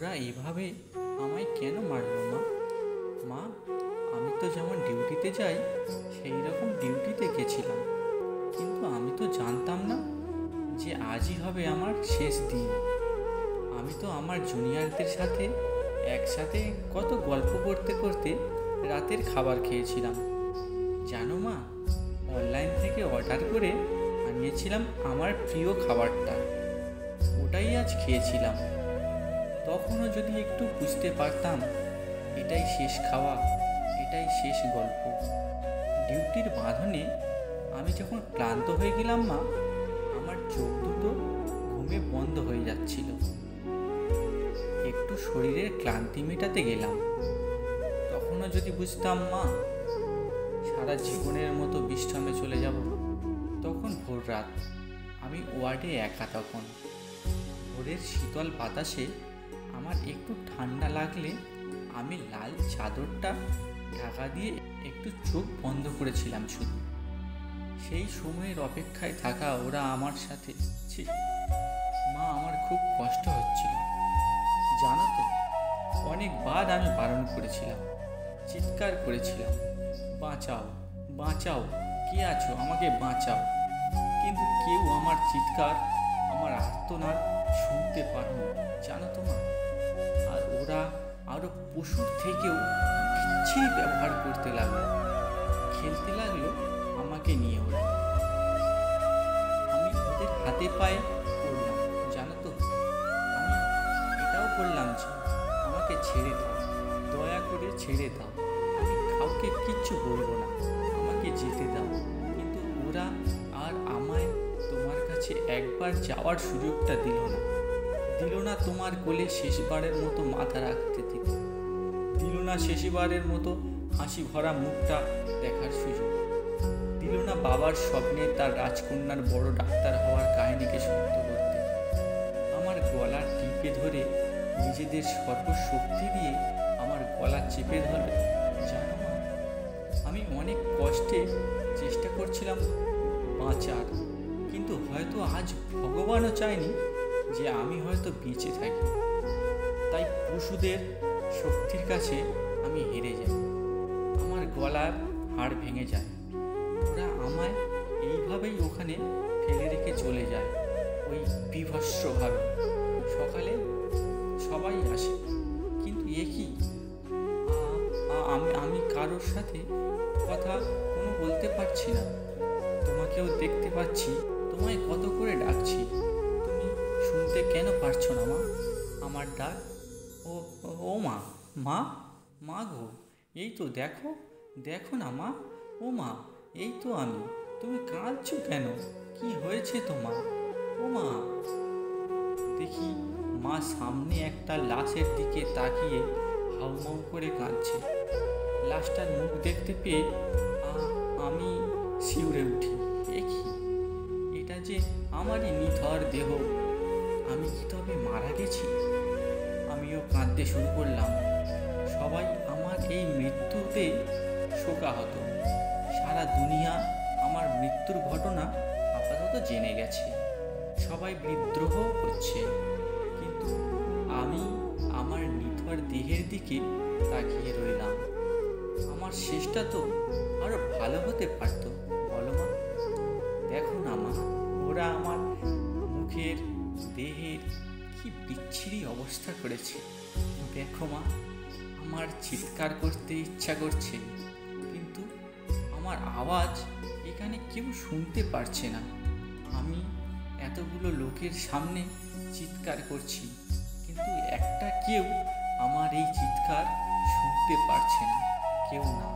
ওরা এভাবে আমায় কেন মারলো মা? মা, আমি তো যেমন ডিউটিতে যাই সেই রকম ডিউটিতে গেছিলাম, কিন্তু আমি তো জানতাম না যে আজই হবে আমার শেষ দিন। আমি তো আমার জুনিয়রদের সাথে একসাথে কত গল্প করতে করতে রাতের খাবার খেয়েছিলাম। জানো মা, অনলাইন থেকে অর্ডার করে আনিয়েছিলাম আমার প্রিয় খাবারটা, ওটাই আজ খেয়েছিলাম। তখনও যদি একটু বুঝতে পারতাম এটাই শেষ খাওয়া, এটাই শেষ গল্প। ডিউটির বাঁধনে আমি যখন ক্লান্ত হয়ে গেলাম মা, আমার চোখ দুটো ঘুমে বন্ধ হয়ে যাচ্ছিল। একটু শরীরের ক্লান্তি মেটাতে গেলাম। তখনও যদি বুঝতাম মা সারা জীবনের মতো বিশ্রামে চলে যাব। তখন ভোর রাত, আমি ওয়ার্ডে একা। তখন ভোরের শীতল বাতাসে আমার একটু ঠান্ডা লাগলে আমি লাল চাদরটা ঢাকা দিয়ে একটু চোখ বন্ধ করেছিলাম শুধু। সেই সময়ের অপেক্ষায় থাকা ওরা আমার সাথে। মা, আমার খুব কষ্ট হচ্ছিল জানো তো। অনেকবার আমি বারণ করেছিলাম, চিৎকার করেছিলাম, বাঁচাও বাঁচাও, কে আছো, আমাকে বাঁচাও। কিন্তু কেউ আমার চিৎকার, আমার আর্তনাদ শুনতে পারলো জানো তো মা। আর ওরা আরো পশুর থেকেও বিচ্ছিরি ব্যবহার করতে লাগলো, খেলতে লাগলো আমাকে নিয়ে। ওরা, আমি ওদের হাতে পায়ে পড়লাম জানো তো। আমি এটাও বললাম যে আমাকে ছেড়ে দাও, দয়া করে ছেড়ে দাও, আমি কাউকে কিচ্ছু বলবো না, আমাকে যেতে দাও। কিন্তু ওরা আর আমায় তোমার কাছে একবার যাওয়ার সুযোগটা দিল না। দিল না তোমার কোলে শেষবারের মতো মাথা রাখতে দিতে, দিল না শেষবারের মতো হাসি ভরা মুখটা দেখার সুযোগ, দিল না বাবার স্বপ্নে তার রাজকন্যার বড় ডাক্তার হওয়ার কাহিনীকে সত্য করতে। আমার গলা টিপে ধরে নিজেদের সর্বশক্তি দিয়ে আমার গলা চেপে ধরে জানো মা, আমি অনেক কষ্টে চেষ্টা করছিলাম বাঁচার। কিন্তু হয়তো আজ ভগবানও চায়নি যে আমি হয়তো বেঁচে থাকি। তাই পশুদের শক্তির কাছে আমি হেরে যাই, আমার গলার হাড় ভেঙে যায়। ওরা আমায় এইভাবেই ওখানে ফেলে রেখে চলে যায়, ওই বিভৎসভাবে। সকালে সবাই আসে, কিন্তু এ কি, আমি কারোর সাথে কথা কোনো বলতে পারছি না। তোমাকেও দেখতে পাচ্ছি, তোমায় কত করে ডাকছি, তুমি শুনতে কেন পারছো না মা আমার ডাক? ও ও মা, মা, মা গো, এই তো দেখো, দেখো না মা, ও মা, এই তো আমি। তুমি কাঁদছো কেন? কি হয়েছে তোমার? ও মা। দেখি মা সামনে একটা লাশের দিকে তাকিয়ে হাউমাউ করে কাঁদছে। লাশটার মুখ দেখতে পেয়ে আমি শিউরে উঠি। দেখি এটা যে আমারই নিথর দেহ, আমি কি তবে মারা গেছি? আমিও কাঁদতে শুরু করলাম। সবাই আমার এই মৃত্যুতে শোকাহত। সারা দুনিয়া আমার মৃত্যুর ঘটনা আপাতত জেনে গেছে, সবাই বিদ্রোহ করছে, কিন্তু আমি আমার নিথর দেহের দিকে তাকিয়ে রইলাম। আমার শেষটা তো আরো ভালো হতে পারতো, বলো মা। দেখো না মা, ওরা আমার মুখের, দেহের কি বিচ্ছিরি অবস্থা করেছে। দেখো মা, আমার চিৎকার করতে ইচ্ছা করছে, কিন্তু আমার আওয়াজ এখানে কেউ শুনতে পারছে না। আমি এতগুলো লোকের সামনে চিৎকার করছি, কিন্তু একটা কেউ আমার এই চিৎকার শুনতে পারছে না, কেউ না।